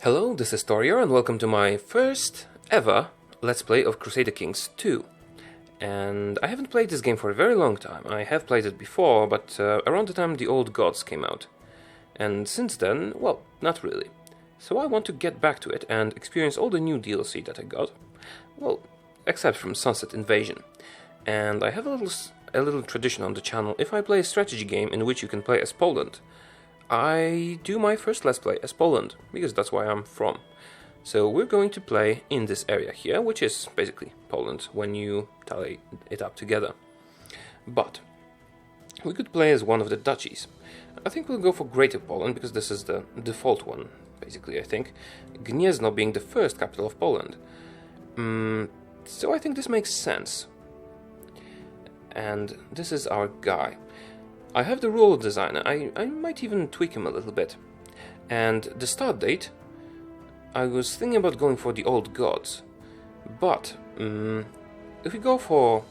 Hello, this is Taureor and welcome to my first ever Let's Play of Crusader Kings 2. And I haven't played this game for a very long time. I have played it before, but around the time the Old Gods came out. And since then, well, not really. So I want to get back to it and experience all the new DLC that I got. Well, except from Sunset Invasion. And I have a little tradition on the channel. If I play a strategy game in which you can play as Poland, I do my first Let's Play as Poland, because that's where I'm from. So we're going to play in this area here, which is basically Poland when you tally it up together. But we could play as one of the duchies. I think we'll go for Greater Poland, because this is the default one, basically, I think. Gniezno being the first capital of Poland. So I think this makes sense. And this is our guy. I have the ruler designer. I might even tweak him a little bit. And the start date, I was thinking about going for the Old Gods. But if we go for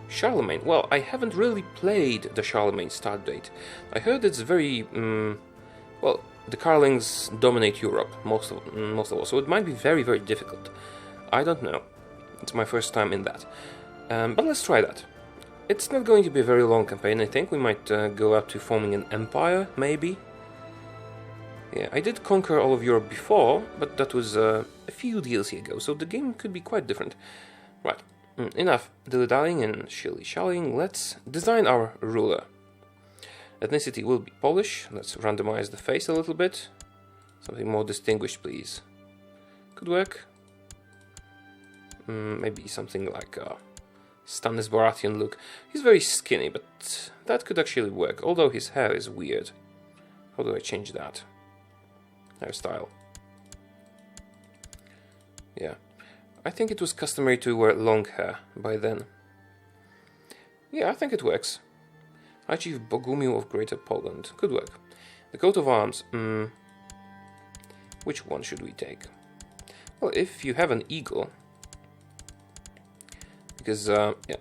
Charlemagne, well, I haven't really played the Charlemagne start date. I heard it's very well, the Carlings dominate Europe most of all, so it might be very, very difficult. I don't know. It's my first time in that. But let's try that. It's not going to be a very long campaign, I think. We might go up to forming an empire, maybe. Yeah, I did conquer all of Europe before, but that was a few DLC ago, so the game could be quite different. Right, enough dilly-dallying and shilly-shallying. Let's design our ruler. Ethnicity will be Polish. Let's randomize the face a little bit. Something more distinguished, please. Could work. Maybe something like Stannis Baratheon look. He's very skinny, but that could actually work, although his hair is weird. How do I change that? Hairstyle. Yeah. I think it was customary to wear long hair by then. Yeah, I think it works. High Chief Bogumił of Greater Poland. Could work. The coat of arms. Which one should we take? Well, if you have an eagle... Because, yeah,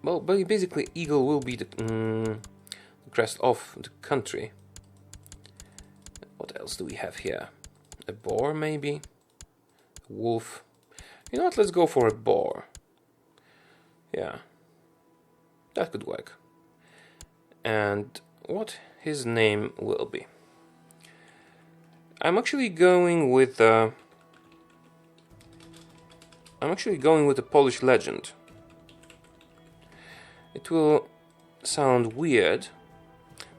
well, basically eagle will be the crest of the country. What else do we have here? A boar, maybe? A wolf? You know what, let's go for a boar. Yeah, that could work. And what his name will be? I'm actually going with a Polish legend. It will sound weird,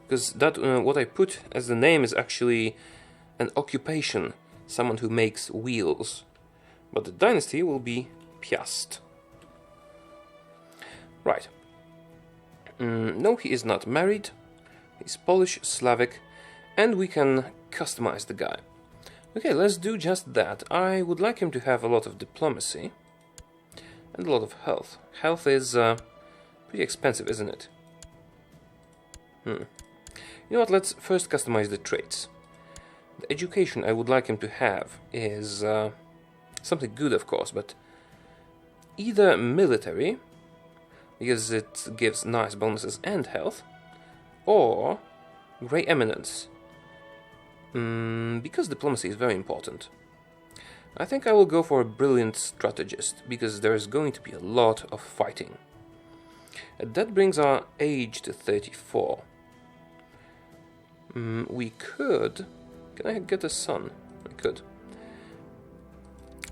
because that what I put as the name is actually an occupation, someone who makes wheels. But the dynasty will be Piast. Right. No, he is not married. He's Polish, Slavic, and we can customize the guy. Okay, let's do just that. I would like him to have a lot of diplomacy and a lot of health. Health is... pretty expensive, isn't it? You know what, let's first customize the traits. The education I would like him to have is something good, of course, but either military, because it gives nice bonuses and health, or Grey Eminence, because diplomacy is very important. I think I will go for a brilliant strategist, because there is going to be a lot of fighting. And that brings our age to 34. We could... Can I get a son? I could.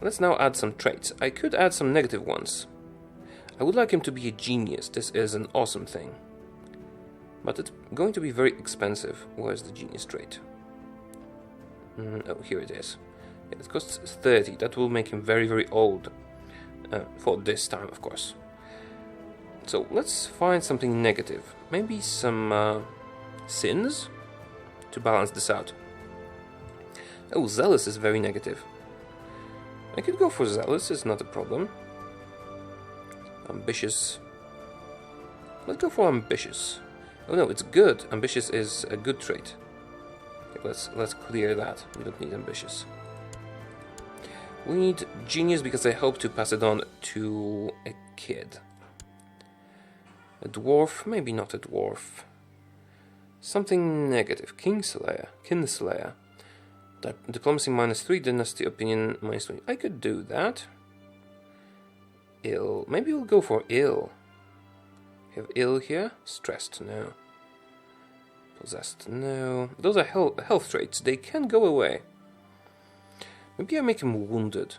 Let's now add some traits. I could add some negative ones. I would like him to be a genius. This is an awesome thing. But it's going to be very expensive. Where's the genius trait? Oh, here it is. Yeah, it costs 30. That will make him very, very old. For this time, of course. So let's find something negative. Maybe some sins to balance this out. Oh, zealous is very negative. I could go for zealous, it's not a problem. Ambitious. Let's go for ambitious. Oh no, it's good. Ambitious is a good trait. Okay, let's clear that. We don't need ambitious. We need genius because I hope to pass it on to a kid. A dwarf? Maybe not a dwarf. Something negative. Kinslayer. Diplomacy -3, dynasty opinion -20. I could do that. Ill. Maybe we'll go for ill. Have ill here? Stressed, no. Possessed, no. Those are health traits. They can go away. Maybe I make him wounded.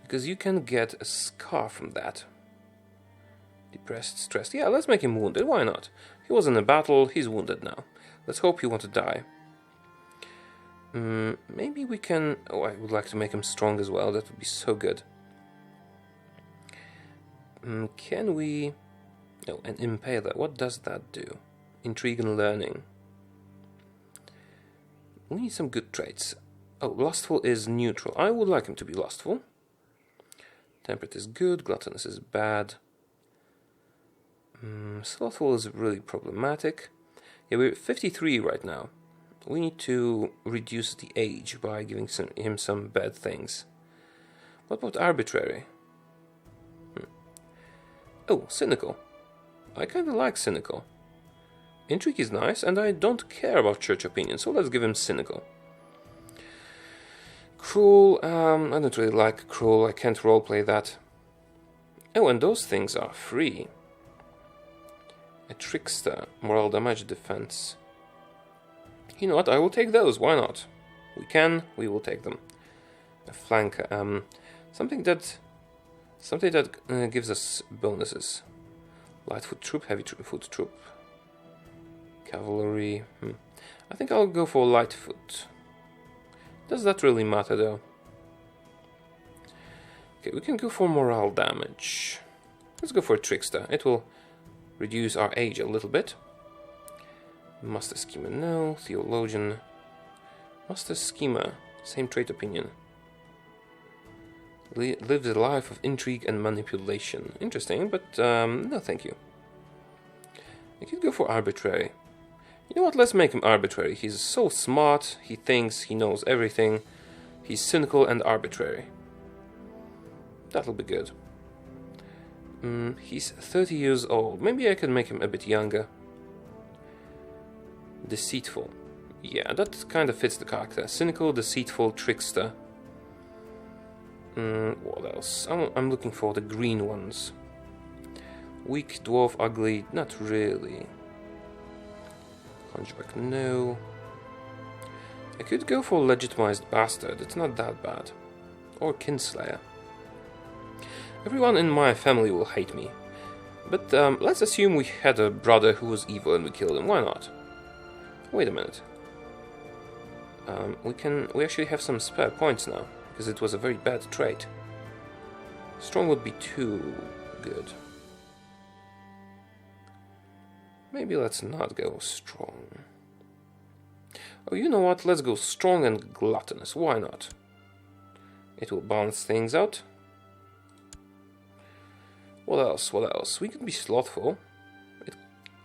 Because you can get a scar from that. Depressed, stressed. Yeah, let's make him wounded. Why not? He was in a battle. He's wounded now. Let's hope he won't die. Maybe we can... Oh, I would like to make him strong as well. That would be so good. Can we... Oh, an impaler. What does that do? Intrigue and learning. We need some good traits. Oh, lustful is neutral. I would like him to be lustful. Temperate is good. Gluttonous is bad. Slothful is really problematic. Yeah, we're 53 right now. We need to reduce the age by giving him some bad things. What about arbitrary? Oh, cynical. I kind of like cynical. Intrigue is nice, and I don't care about church opinion, so let's give him cynical. Cruel, I don't really like cruel, I can't roleplay that. Oh, and those things are free. A trickster, moral damage, defense. You know what, I will take those, why not? We will take them. A flanker, something that gives us bonuses. Light foot troop, heavy foot troop. Cavalry, I think I'll go for light foot. Does that really matter though? Okay, we can go for morale damage. Let's go for a trickster. It will reduce our age a little bit. Master schemer, no. Theologian. Master schemer, same trait opinion. Lives a life of intrigue and manipulation. Interesting, but no thank you. I could go for arbitrary. You know what, let's make him arbitrary. He's so smart, he thinks, he knows everything. He's cynical and arbitrary. That'll be good. He's 30 years old. Maybe I can make him a bit younger. Deceitful. Yeah, that kind of fits the character. Cynical, deceitful, trickster. What else? I'm looking for the green ones. Weak, dwarf, ugly, not really. Hunchback, no. I could go for legitimized bastard, it's not that bad. Or kinslayer. Everyone in my family will hate me. But let's assume we had a brother who was evil and we killed him, why not? Wait a minute. We actually have some spare points now, because it was a very bad trait. Strong would be too good. Maybe let's not go strong. Oh, you know what? Let's go strong and gluttonous. Why not? It will balance things out. What else? What else? We could be slothful. It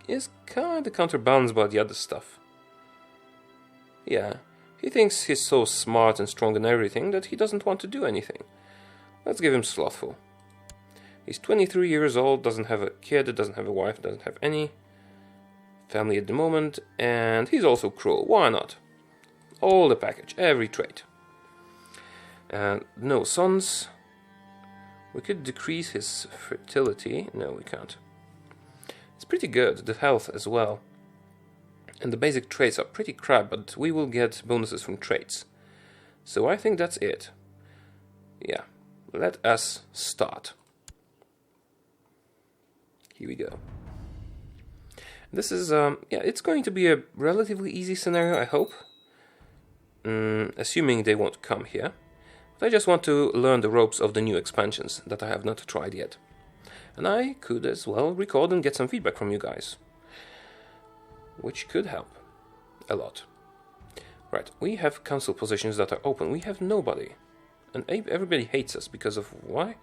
is kind of counterbalanced by the other stuff. Yeah, he thinks he's so smart and strong and everything that he doesn't want to do anything. Let's give him slothful. He's 23 years old, doesn't have a kid, doesn't have a wife, doesn't have any family at the moment, and he's also cruel. Why not? All the package, every trait. And no sons. We could decrease his fertility. No, we can't. It's pretty good, the health as well. And the basic traits are pretty crap, but we will get bonuses from traits. So I think that's it. Yeah, let us start. Here we go. This is, yeah, it's going to be a relatively easy scenario, I hope. Assuming they won't come here. But I just want to learn the ropes of the new expansions that I have not tried yet. And I could as well record and get some feedback from you guys. Which could help. A lot. Right, we have council positions that are open. We have nobody. And everybody hates us because of why?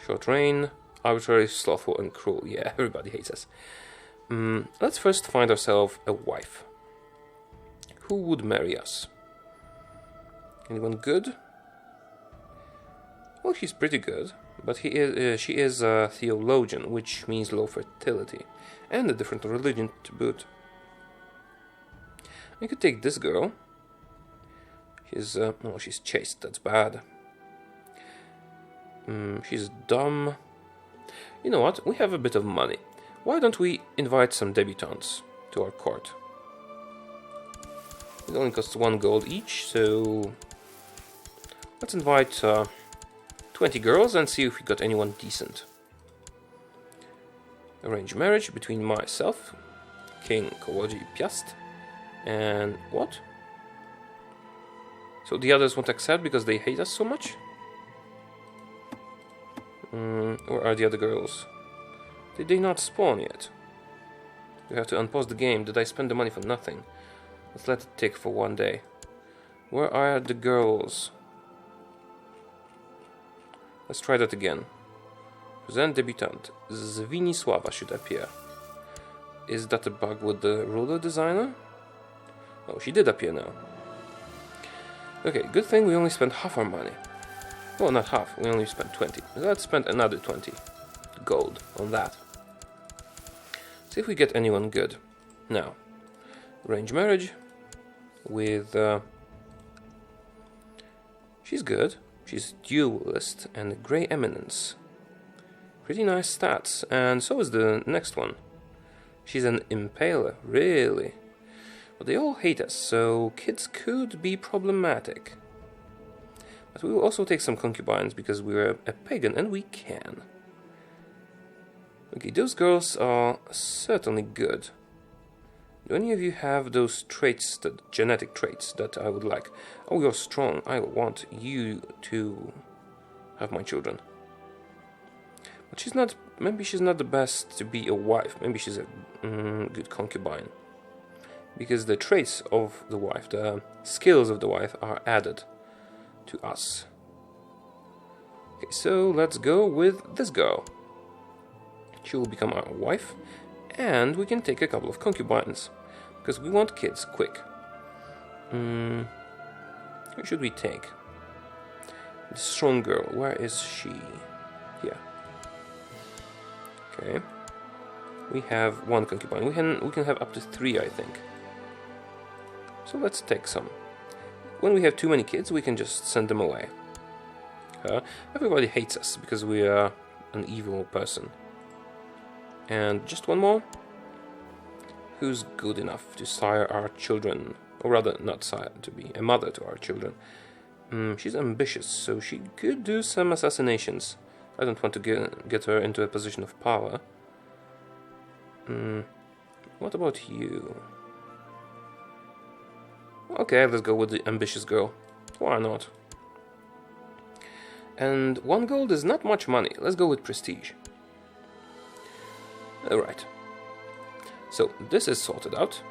Short reign, arbitrary, slothful, and cruel. Yeah, everybody hates us. Let's first find ourselves a wife. Who would marry us? Anyone good? Well, she's pretty good, but she is a theologian, which means low fertility, and a different religion to boot. I could take this girl. She's chaste, that's bad. She's dumb. You know what? We have a bit of money. Why don't we invite some debutantes to our court? It only costs 1 gold each, so let's invite 20 girls and see if we got anyone decent. Arrange marriage between myself, King Kołodziej Piast, and what? So the others won't accept because they hate us so much? Where are the other girls? Did they not spawn yet? We have to unpause the game. Did I spend the money for nothing? Let's let it tick for 1 day. Where are the girls? Let's try that again. Present debutant. Zwinisława should appear. Is that a bug with the ruler designer? Oh, she did appear now. Okay, good thing we only spent half our money. Well, not half, we only spent 20. Let's spend another 20 gold on that. See if we get anyone good. Now, arrange marriage with... she's good. She's duelist and grey eminence. Pretty nice stats, and so is the next one. She's an impaler, really. But they all hate us, so kids could be problematic. But we will also take some concubines because we're a pagan and we can. Okay, those girls are certainly good. Do any of you have those traits, the genetic traits that I would like? Oh, you're strong. I want you to have my children. But she's not. Maybe she's not the best to be a wife. Maybe she's a good concubine. Because the traits of the wife, the skills of the wife, are added to us. Okay, so let's go with this girl. She will become our wife, and we can take a couple of concubines, because we want kids quick. Who should we take? The strong girl, where is she? Here. Okay. We have 1 concubine. We can have up to 3, I think. So let's take some. When we have too many kids, we can just send them away. Everybody hates us because we are an evil person. And just 1 more. Who's good enough to sire our children? Or rather, not sire, to be a mother to our children. She's ambitious, so she could do some assassinations. I don't want to get her into a position of power. What about you? Okay, let's go with the ambitious girl. Why not? And 1 gold is not much money. Let's go with prestige. Alright. So, this is sorted out.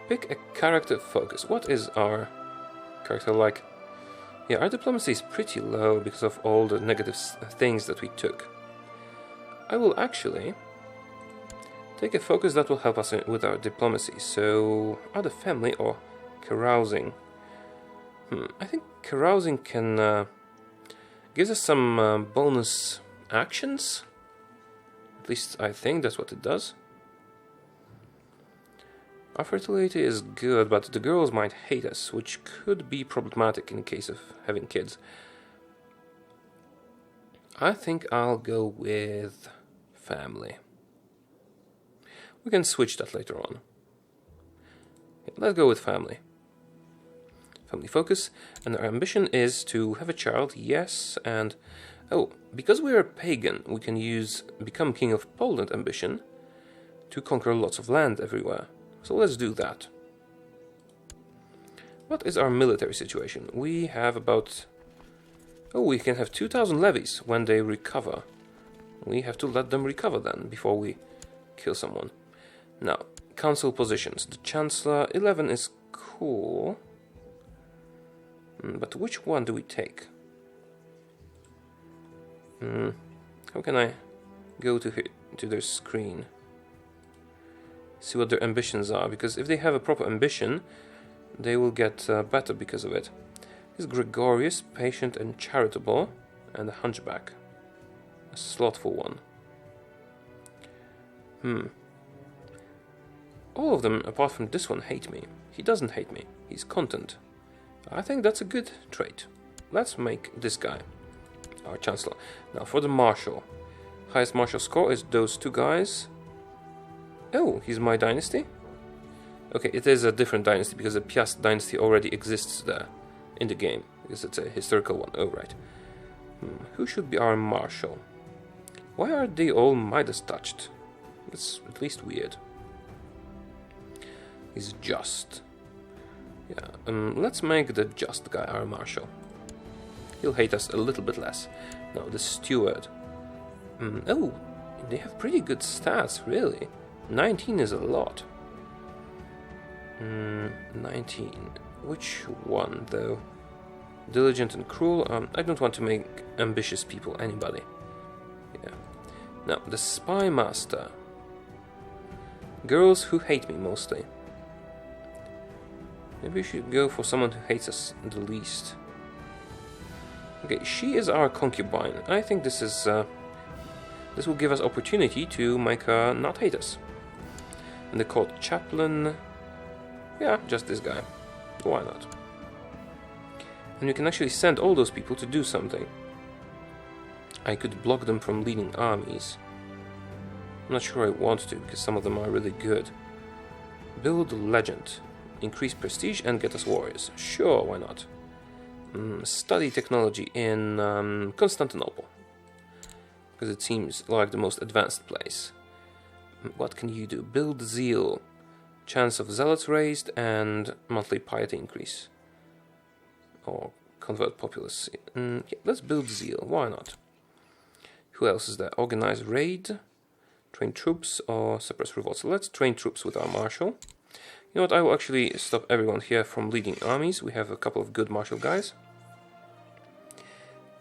Pick a character focus. What is our character like? Yeah, our diplomacy is pretty low because of all the negative things that we took. I will actually take a focus that will help us with our diplomacy. So, either family or carousing. I think carousing can gives us some bonus actions. At least I think that's what it does. Our fertility is good, but the girls might hate us, which could be problematic in case of having kids. I think I'll go with family. We can switch that later on. Let's go with family. Family focus, and our ambition is to have a child, yes, and... Oh, because we're a pagan, we can use Become King of Poland ambition to conquer lots of land everywhere. So let's do that. What is our military situation? We have about... Oh, we can have 2,000 levies when they recover. We have to let them recover then, before we kill someone. Now, council positions. The Chancellor, 11 is cool. But which one do we take? How can I go to their screen? See what their ambitions are, because if they have a proper ambition, they will get better because of it. He's gregarious, patient and charitable, and a hunchback. A slothful one. All of them, apart from this one, hate me. He doesn't hate me. He's content. I think that's a good trait. Let's make this guy our Chancellor. Now for the Marshal. Highest Marshal score is those two guys. Oh, he's my dynasty? Okay, it is a different dynasty because the Piast dynasty already exists there in the game. Because it's a historical one. Oh, right. Who should be our Marshal? Why are they all Midas touched? That's at least weird. He's just. Yeah, let's make the just guy our Marshal. He'll hate us a little bit less. Now, the Steward. Oh, they have pretty good stats, really. 19 is a lot. 19. Which one, though? Diligent and cruel. I don't want to make ambitious people anybody. Yeah. Now, the Spy Master. Girls who hate me, mostly. Maybe we should go for someone who hates us the least. Okay, she is our concubine. I think this is this will give us opportunity to make her not hate us. And the court chaplain. Yeah, just this guy. Why not? And we can actually send all those people to do something. I could block them from leading armies. I'm not sure I want to, because some of them are really good. Build legend. Increase prestige and get us warriors. Sure, why not? Study technology in Constantinople. Because it seems like the most advanced place. What can you do? Build zeal. Chance of zealots raised and monthly piety increase. Or convert populace. Yeah, let's build zeal. Why not? Who else is there? Organize raid. Train troops or suppress revolts. So let's train troops with our marshal. You know what, I will actually stop everyone here from leading armies. We have a couple of good martial guys.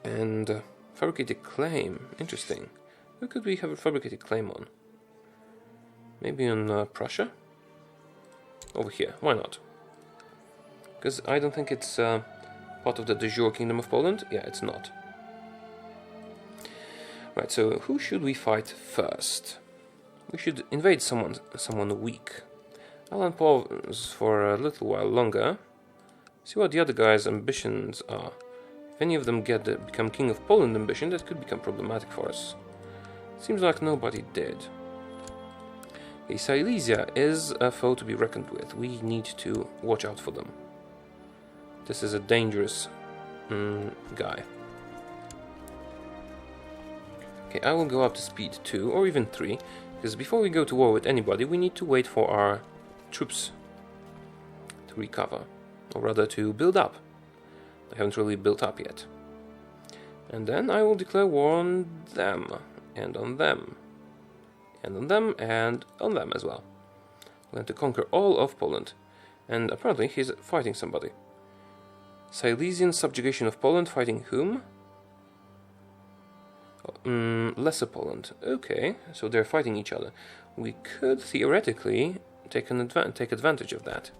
And fabricated claim. Interesting. Who could we have a fabricated claim on? Maybe on Prussia? Over here. Why not? Because I don't think it's part of the de jure Kingdom of Poland. Yeah, it's not. Right, so who should we fight first? We should invade someone weak. I'll pause for a little while longer. See what the other guys' ambitions are. If any of them become King of Poland ambition, that could become problematic for us. Seems like nobody did. Okay, Silesia is a foe to be reckoned with. We need to watch out for them. This is a dangerous guy. Okay, I will go up to speed 2 or even 3, because before we go to war with anybody, we need to wait for our troops to recover, or rather to build up. They haven't really built up yet. And then I will declare war on them, and on them, and on them, and on them as well. I'm going to conquer all of Poland, and apparently he's fighting somebody. Silesian subjugation of Poland, fighting whom? Lesser Poland. Okay, so they're fighting each other. We could theoretically take advantage of that.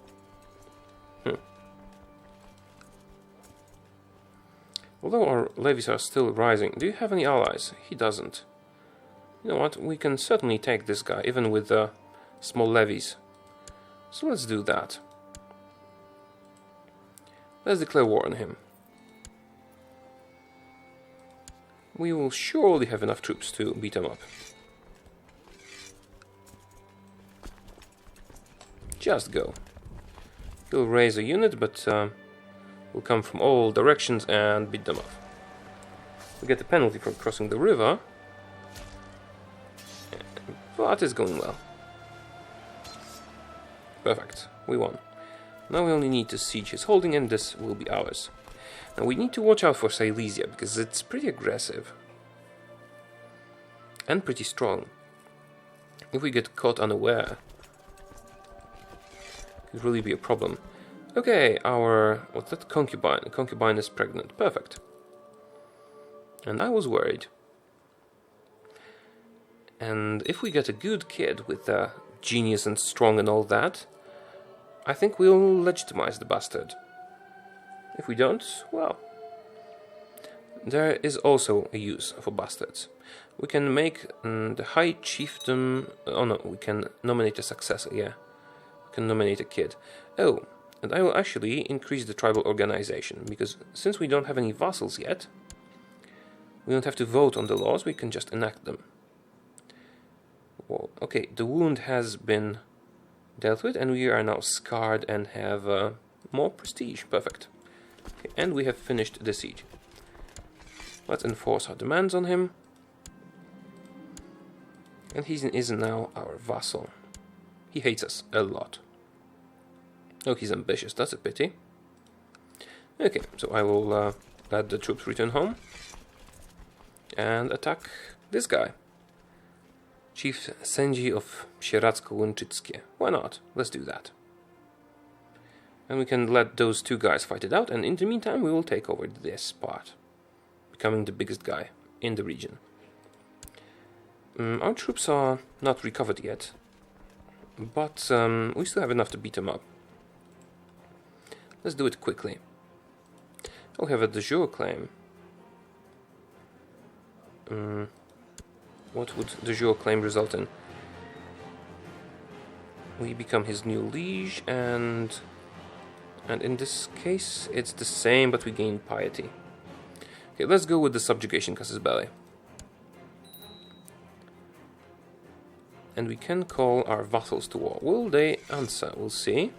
Although our levies are still rising, do you have any allies? He doesn't. You know what? We can certainly take this guy, even with small levies. So let's do that. Let's declare war on him. We will surely have enough troops to beat him up. Just go. He'll raise a unit, but will come from all directions and beat them up. We get a penalty for crossing the river, but it's going well. Perfect, we won. Now we only need to siege his holding and this will be ours. Now we need to watch out for Silesia, because it's pretty aggressive. And pretty strong. If we get caught unaware, it could really be a problem. Okay, what's that? Concubine. The concubine is pregnant. Perfect. And I was worried. And if we get a good kid with genius and strong and all that, I think we'll legitimize the bastard. If we don't, well, there is also a use for bastards. We can make the high chiefdom. Oh no, we can nominate a successor. Yeah, we can nominate a kid. Oh, And I will actually increase the tribal organization, because since we don't have any vassals yet, we don't have to vote on the laws, we can just enact them. Well, okay, the wound has been dealt with, and we are now scarred and have more prestige. Perfect. Okay, and we have finished the siege. Let's enforce our demands on him. And he is now our vassal. He hates us a lot. Oh, he's ambitious, that's a pity. Okay, so I will let the troops return home and attack this guy. Chief Sędzi of Sieradzko-Łęczyckie. Why not? Let's do that. And we can let those two guys fight it out, and in the meantime we will take over this part, becoming the biggest guy in the region. Our troops are not recovered yet, but we still have enough to beat them up. Let's do it quickly. We'll have a de jure claim. What would de jure claim result in? We become his new liege, and in this case it's the same, but we gain piety. Okay, let's go with the subjugation casus belli. And we can call our vassals to war. Will they answer? We'll see.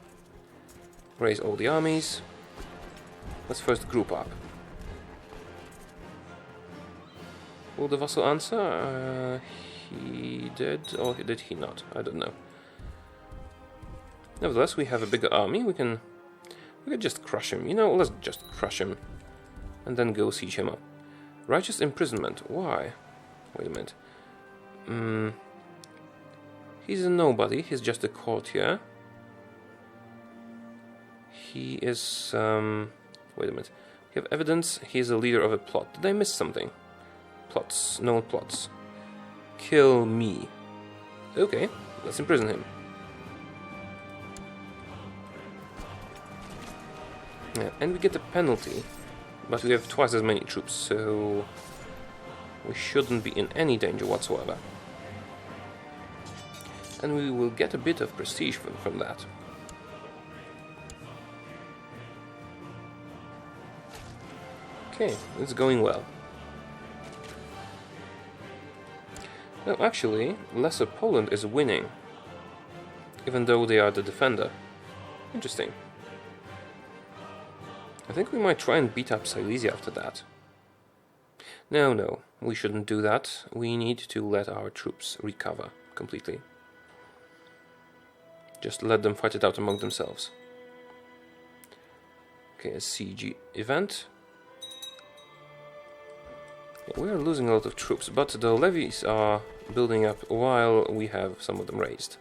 Raise all the armies. Let's first group up. Will the vassal answer? He did, or did he not? I don't know. Nevertheless, we have a bigger army. We can just crush him. You know, let's just crush him, and then go siege him up. Righteous imprisonment. Why? Wait a minute. He's a nobody. He's just a courtier. He is. Wait a minute. We have evidence. He's a leader of a plot. Did I miss something? Plots. No plots. Kill me. Okay, let's imprison him. Yeah, and we get a penalty, but we have twice as many troops, so we shouldn't be in any danger whatsoever. And we will get a bit of prestige from that. Okay, it's going well. No, actually, Lesser Poland is winning, even though they are the defender. Interesting. I think we might try and beat up Silesia after that. No, we shouldn't do that. We need to let our troops recover completely. Just let them fight it out among themselves. Okay, a siege event. Yeah, we are losing a lot of troops, but the levies are building up while we have some of them raised.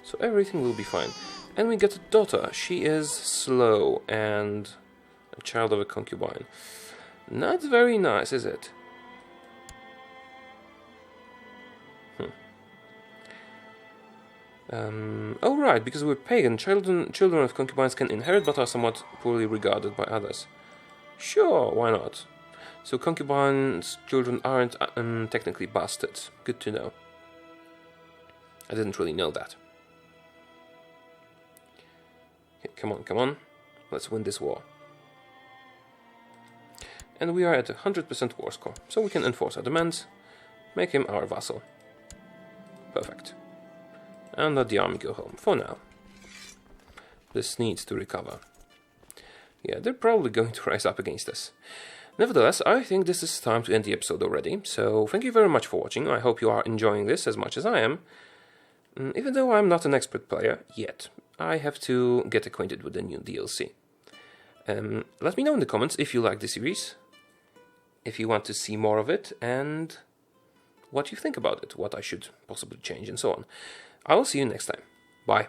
So everything will be fine. And we get a daughter. She is slow and a child of a concubine. Not very nice, is it? Oh right, because we're pagan, children of concubines can inherit but are somewhat poorly regarded by others. Sure, why not? So concubines' children aren't technically bastards. Good to know. I didn't really know that. Okay, come on. Let's win this war. And we are at 100% war score, so we can enforce our demands, make him our vassal. Perfect. And let the army go home, for now. This needs to recover. Yeah, they're probably going to rise up against us. Nevertheless, I think this is time to end the episode already, so thank you very much for watching. I hope you are enjoying this as much as I am. Even though I'm not an expert player yet, I have to get acquainted with the new DLC. Let me know in the comments if you like the series, if you want to see more of it, and what you think about it, what I should possibly change, and so on. I will see you next time. Bye.